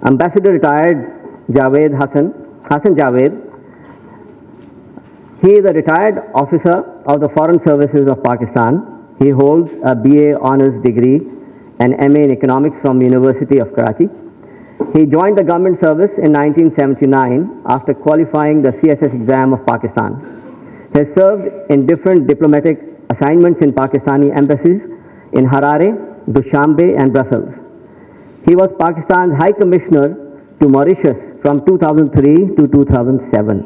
Ambassador retired �値𝗓𝗓𝗓, he is a retired officer of the Foreign Services of Pakistan. He holds a BA Honours degree and MA in Economics from the University of Karachi. He joined the government service in 1979 after qualifying the CSS exam of Pakistan. He has served in different diplomatic assignments in Pakistani embassies in Harare, Dushanbe and Brussels. He was Pakistan's High Commissioner to Mauritius from 2003 to 2007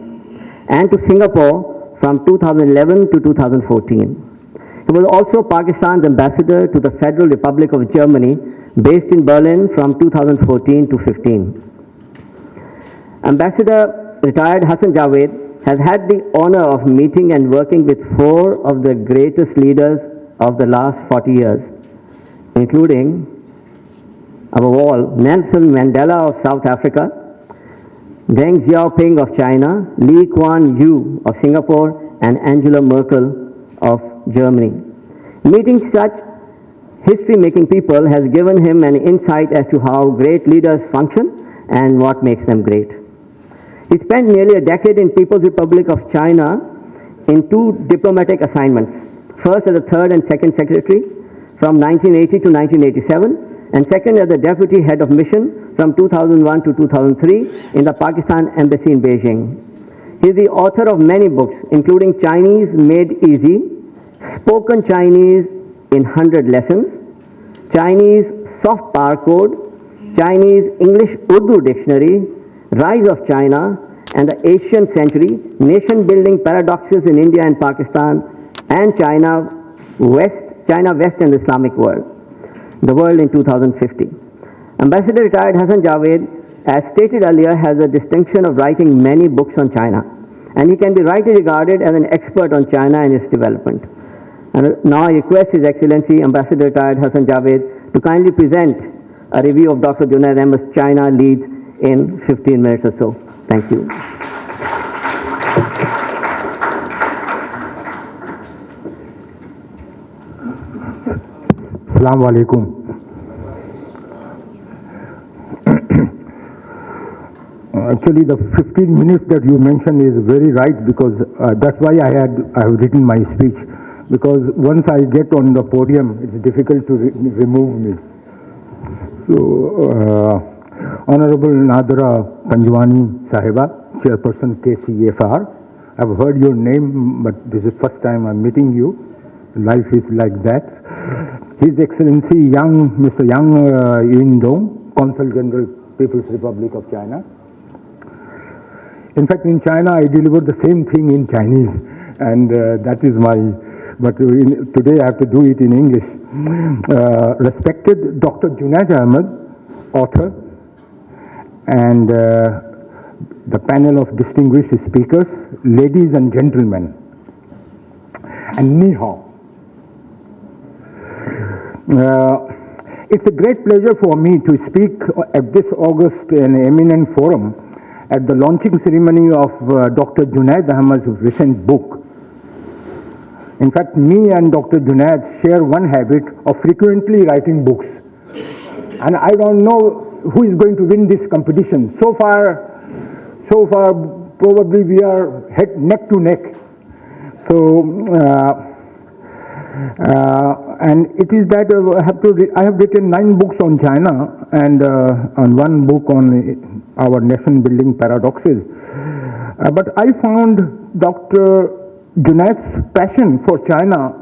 and to Singapore from 2011 to 2014. He was also Pakistan's ambassador to the Federal Republic of Germany, based in Berlin from 2014 to 15. Ambassador retired �値𝗓𝗓𝗓 has had the honor of meeting and working with 4 of the greatest leaders of the last 40 years, including, above all, Nelson Mandela of South Africa, Deng Xiaoping of China, Lee Kuan Yew of Singapore, and Angela Merkel of Germany. Meeting such history-making people has given him an insight as to how great leaders function and what makes them great. He spent nearly a decade in People's Republic of China in 2 diplomatic assignments, first as the 3rd and 2nd Secretary from 1980 to 1987, and second as the Deputy Head of Mission from 2001 to 2003 in the Pakistan Embassy in Beijing. He is the author of many books, including Chinese Made Easy, Spoken Chinese in 100 Lessons, Chinese Soft Power Code, Chinese English-Urdu Dictionary, Rise of China and the Asian Century, Nation Building Paradoxes in India and Pakistan, and China West and the Islamic World, the world in 2050. Ambassador retired �値𝗓𝗓𝗓, as stated earlier, has the distinction of writing many books on China, and he can be rightly regarded as an expert on China and its development. And now I request His Excellency Ambassador retired �値𝗓𝗓𝗓 to kindly present a review of Dr. Junaid Ahmed's China Leads in 15 minutes or so. Thank you. Assalamu alaikum. Actually, the 15 minutes that you mentioned is very right, because that's why I have written my speech. Because once I get on the podium, it's difficult to remove me. So, Honorable 𝗟𝗘𝗔𝗗𝗏 Sahiba, Chairperson KCFR, I've heard your name, but this is the first time I'm meeting you. Life is like that. His Excellency Mr. Yang Yindong, Consul General, People's Republic of China. In fact, in China, I deliver the same thing in Chinese, and that is my, but today I have to do it in English. Respected Dr. Junaid Ahmed, author, and the panel of distinguished speakers, ladies and gentlemen, and ni hao. It's a great pleasure for me to speak at this august and eminent forum at the launching ceremony of Dr. Junaid Ahmed's recent book. In fact, me and Dr. Junaid share one habit of frequently writing books. And I don't know who is going to win this competition. So far, probably we are neck to neck. So, and it is that I have written 9 books on China and on 1 book on our nation building paradoxes. But I found Dr. Junaid's passion for China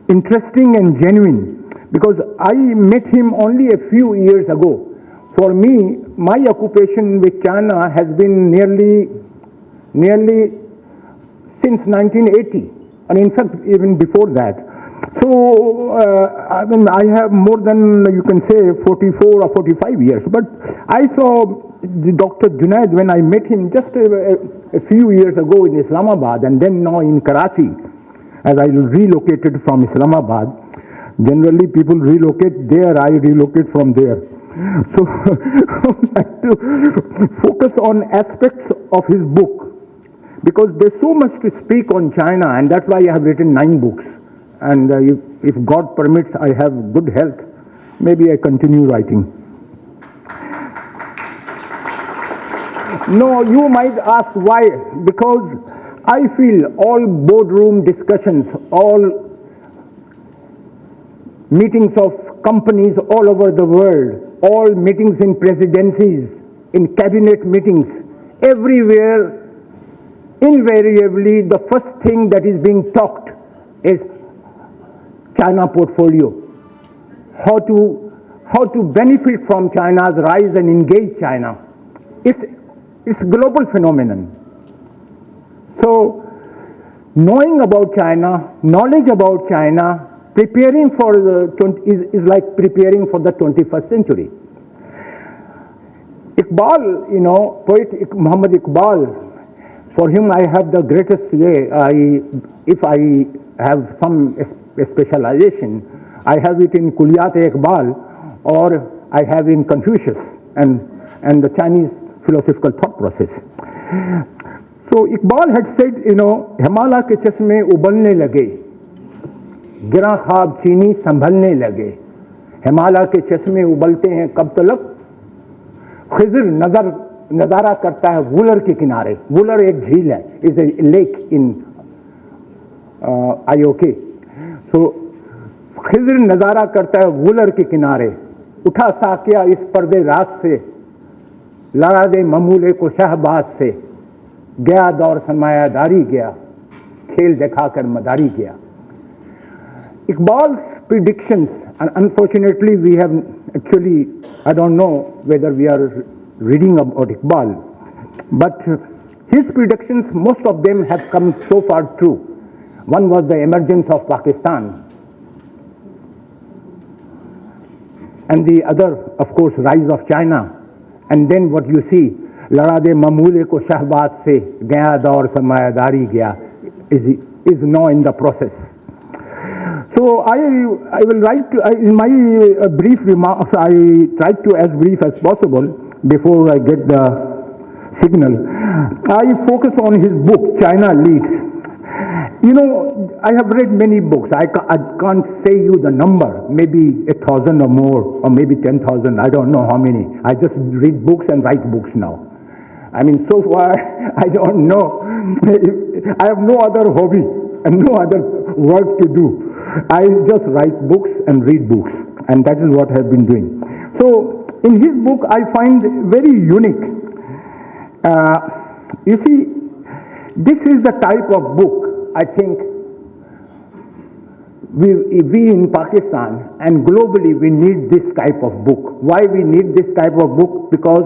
interesting and genuine, because I met him only a few years ago. For me, my occupation with China has been nearly since 1980, and in fact even before that. So I mean, I have more than, you can say, 44 or 45 years. But I saw Dr. Junaid when I met him just a few years ago in Islamabad, and then now in Karachi, as I relocated from Islamabad. Generally people relocate there, I relocate from there. So I like to focus on aspects of his book, because there's so much to speak on China, and that's why I have written 9 books. And if God permits, I have good health, maybe I continue writing. No, you might ask why. Because I feel all boardroom discussions, all meetings of companies all over the world, all meetings in presidencies, in cabinet meetings, everywhere, invariably the first thing that is being talked is China portfolio. How to benefit from China's rise and engage China. It's global phenomenon. So, knowing about China, knowledge about China, preparing for is like preparing for the 21st century. Iqbal, poet Muhammad Iqbal, for him I have the greatest if I have some specialization, I have it in Kulliyat-e-Iqbal or I have in Confucius and the Chinese philosophical thought process. So Iqbal had said, Himalaya के चश्मे उबलने लगे, गिरा ख्वाब चीनी संभलने लगे, हिमालय के चश्मे उबलते हैं कब तलक, खिज़र नज़ारा करता है वुलर के किनारे. वुलर एक झील है, is a lake in IOK. सो खिज़र नज़ारा करता है वुलर के किनारे, उठा साकिया इस पर्दे रात से, लड़ा दे ममूले को शहबाज से, गया दौर सरमायादारी गया, खेल दिखाकर मदारी गया. Iqbal's predictions, and unfortunately we have actually, I don't know whether we are reading about Iqbal, but his predictions, most of them have come so far true. One was the emergence of Pakistan, and the other, of course, rise of China. And then what you see, लड़ा दे ममूले को शहबाज से, गया दौर सरमायादारी गया, is now in the process. So I will write in my brief remarks. I try to as brief as possible before I get the signal. I focus on his book China Leads. I have read many books. I can't say you the number, maybe 1,000 or more, or maybe 10,000. I don't know how many. I just read books and write books now. I mean, so far I don't know. I have no other hobby and no other work to do. I just write books and read books, and that is what I have been doing. So in his book I find very unique. You see, this is the type of book I think we in Pakistan and globally we need this type of book. Why we need this type of book? Because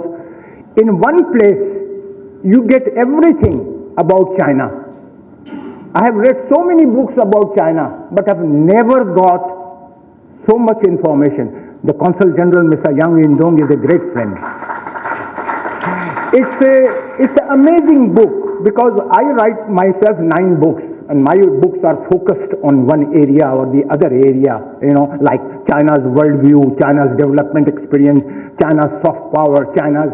in one place you get everything about China. I have read so many books about China, but I've never got so much information. The Consul General, Mr. Yang Yindong, is a great friend. It's an amazing book because I write myself 9 books, and my books are focused on one area or the other area, like China's worldview, China's development experience, China's soft power, China's,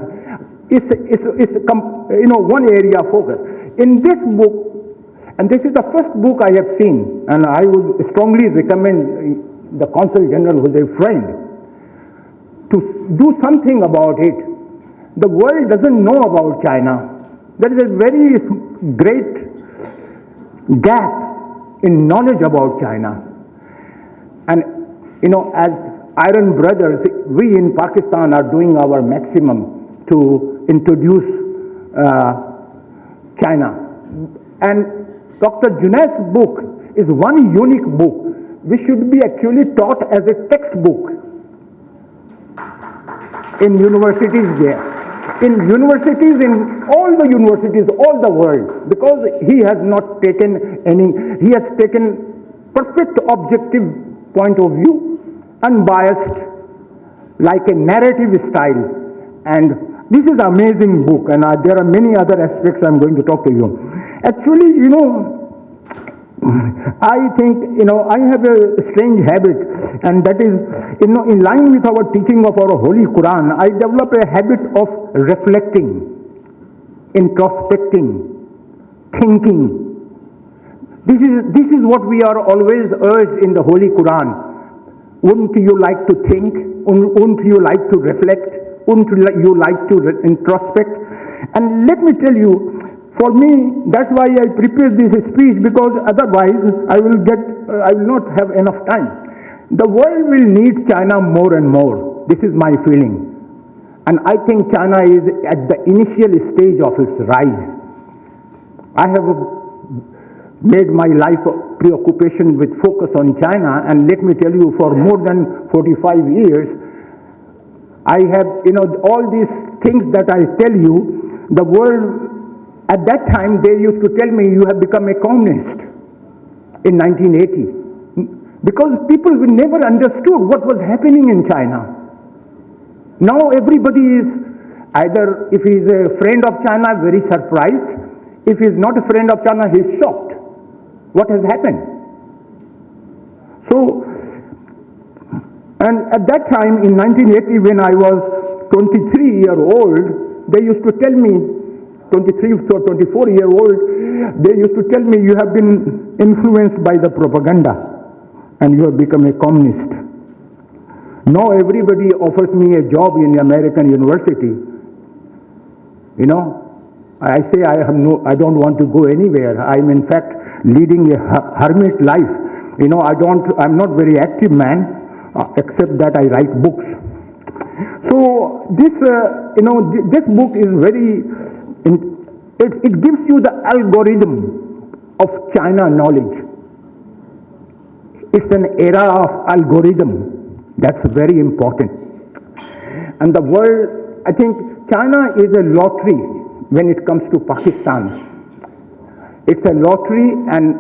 one area focus. In this book, and this is the first book I have seen, and I would strongly recommend the Consul General, who is a friend, to do something about it. The world doesn't know about China. There is a very great gap in knowledge about China. And, as Iron Brothers, we in Pakistan are doing our maximum to introduce China. And Dr. Junaid's book is one unique book which should be actually taught as a textbook in universities there. In universities, in all the universities, all the world, because he has not taken he has taken perfect objective point of view, unbiased, like a narrative style. And this is an amazing book, and there are many other aspects I'm going to talk to you. Actually, I think, I have a strange habit, and that is, in line with our teaching of our Holy Quran, I develop a habit of reflecting, introspecting, thinking. This is what we are always urged in the Holy Quran. Wouldn't you like to think? Wouldn't you like to reflect? Wouldn't you like to introspect? And let me tell you, for me, that's why I prepared this speech, because otherwise I will not have enough time. The world will need China more and more. This is my feeling. And I think China is at the initial stage of its rise. I have made my life preoccupation with focus on China, and let me tell you, for more than 45 years, I have, all these things that I tell you, the world, at that time, they used to tell me, you have become a communist in 1980. Because people never understood what was happening in China. Now everybody is either, if he is a friend of China, very surprised. If he is not a friend of China, he is shocked. What has happened? So, and at that time in 1980, when I was 23-year-old, they used to tell me, 23 or 24-year-old, they used to tell me, you have been influenced by the propaganda and you have become a communist. Now everybody offers me a job in American university. I say I don't want to go anywhere. I'm in fact leading a hermit life. I'm not very active man, except that I write books. So this, this book is very, it gives you the algorithm of China knowledge. It's an era of algorithm. That's very important. And the world, I think China is a lottery when it comes to Pakistan. It's a lottery, and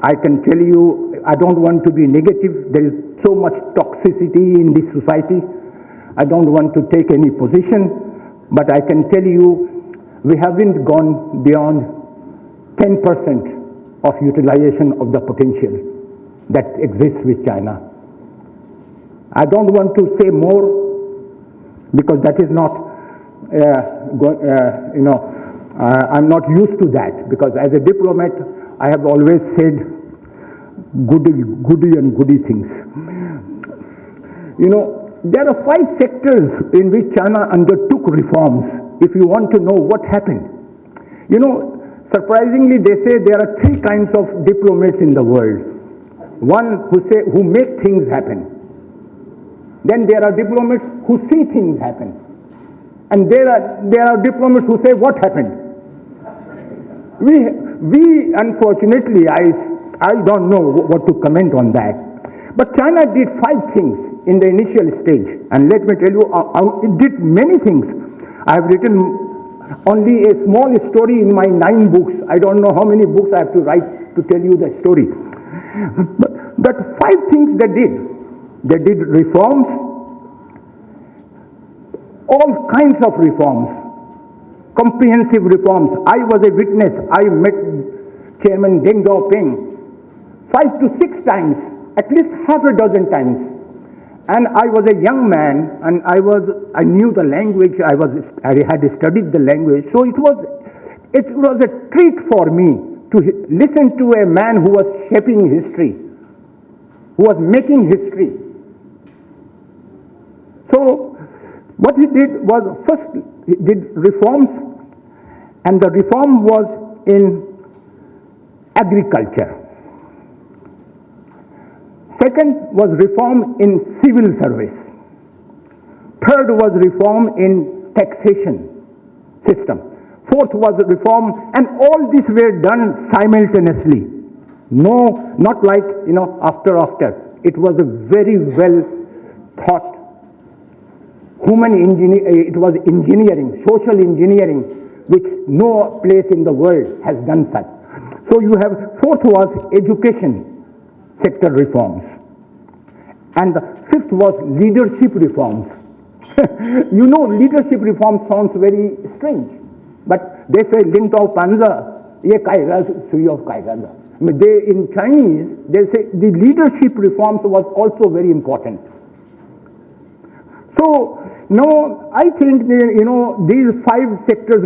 I can tell you, I don't want to be negative. There is so much toxicity in this society. I don't want to take any position, but I can tell you, we haven't gone beyond 10% of utilization of the potential that exists with China. I don't want to say more, because that is not, I'm not used to that, because as a diplomat, I have always said goody and goody things. There are 5 sectors in which China undertook reforms, if you want to know what happened. Surprisingly, they say there are 3 kinds of diplomats in the world. One who make things happen. Then there are diplomats who see things happen. And there are diplomats who say, what happened? We unfortunately, I don't know what to comment on that. But China did 5 things in the initial stage. And let me tell you, it did many things. I have written only a small story in my 9 books. I don't know how many books I have to write to tell you the story. But 5 things they did. They did reforms, all kinds of reforms, comprehensive reforms. I was a witness. I met Chairman Deng Xiaoping 5 to 6 times, at least half a dozen times. And I was a young man, and I knew the language. I had studied the language, so it was a treat for me to listen to a man who was shaping history, who was making history. So what he did was, first he did reforms, and the reform was in agriculture. Second was reform in civil service. Third was reform in taxation system. Fourth was reform, and all these were done simultaneously. No, not like, after. It was a very well thought it was engineering, social engineering, which no place in the world has done such. So you have, fourth was education sector reforms. And the fifth was leadership reforms. Leadership reforms sounds very strange, but they say, 𝗕𝗤𝗙𝗎𝗓, 𝗕𝗙𝗔𝗨𝗡. In Chinese, they say the leadership reforms was also very important. So, now I think, these 5 sectors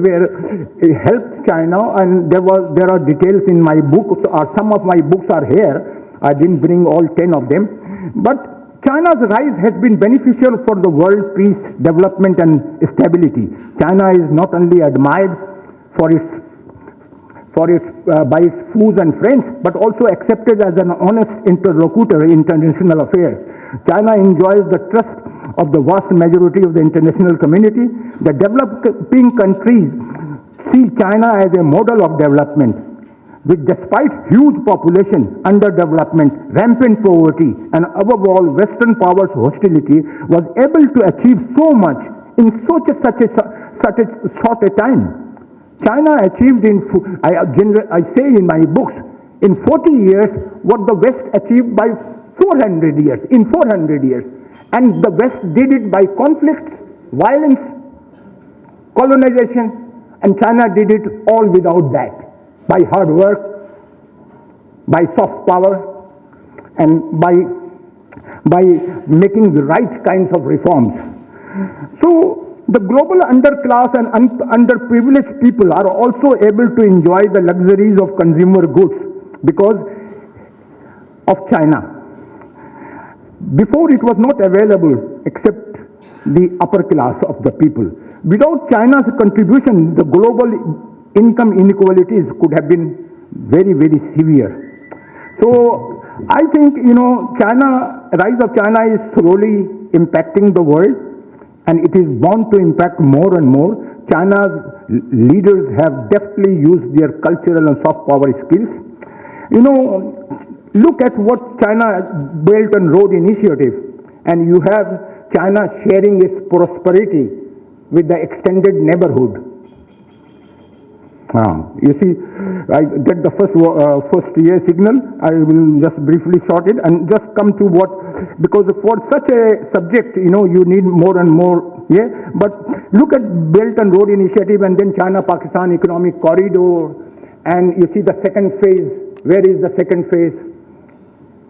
helped China, and there are details in my book, or some of my books are here. I didn't bring all 10 of them. But China's rise has been beneficial for the world peace, development and stability. China is not only admired by its foes and friends, but also accepted as an honest interlocutor in international affairs. China enjoys the trust of the vast majority of the international community. The developing countries see China as a model of development, which despite huge population, underdevelopment, rampant poverty, and above all Western powers' hostility, was able to achieve so much in such a short a time. China achieved I say in my books, in 40 years what the West achieved by 400 years, in 400 years. And the West did it by conflicts, violence, colonization, and China did it all without that, by hard work, by soft power, and by making the right kinds of reforms. So the global underclass and underprivileged people are also able to enjoy the luxuries of consumer goods because of China. Before it was not available except the upper class of the people. Without China's contribution, the global income inequalities could have been very, very severe. So I think, rise of China is slowly impacting the world, and it is bound to impact more and more. China's leaders have deftly used their cultural and soft power skills. Look at what China Belt and Road Initiative, and you have China sharing its prosperity with the extended neighborhood. You see, I get the first year signal. I will just briefly short it and just come to what, because for such a subject, you need more and more. Yeah, but look at Belt and Road Initiative and then China-Pakistan Economic Corridor, and you see the second phase. Where is the second phase?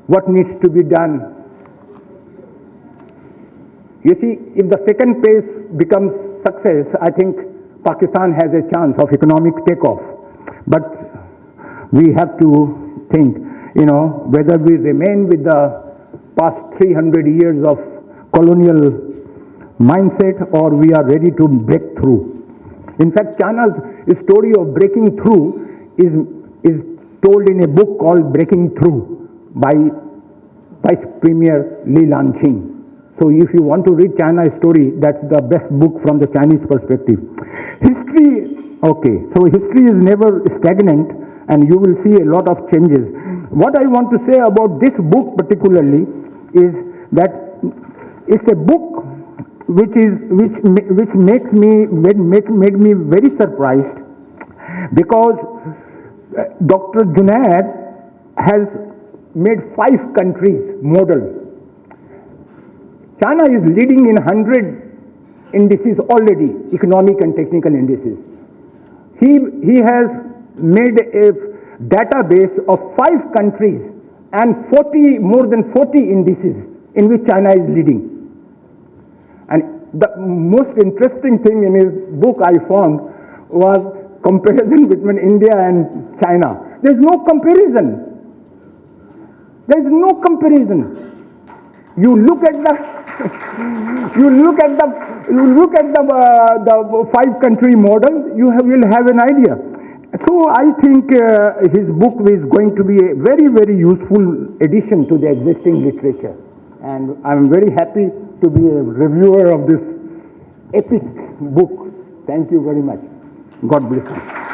What needs to be done? You see, if the second phase becomes success, I think Pakistan has a chance of economic takeoff. But we have to think, whether we remain with the past 300 years of colonial mindset or we are ready to break through. In fact, China's story of breaking through is told in a book called Breaking Through by Vice Premier Li Lanqing. So if you want to read China's story, that's the best book from the Chinese perspective. History is never stagnant, and you will see a lot of changes. What I want to say about this book particularly is that it's a book which made me very surprised, because Dr. Junaid has made 5 countries model. China is leading in 100 indices already, economic and technical indices. He has made a database of 5 countries and more than 40 indices in which China is leading. And the most interesting thing in his book I found was comparison between India and China. There's no comparison. There's no comparison. You look at the 5-country model, you will have an idea. So I think his book is going to be a very, very useful addition to the existing literature. And I'm very happy to be a reviewer of this epic book. Thank you very much. God bless you.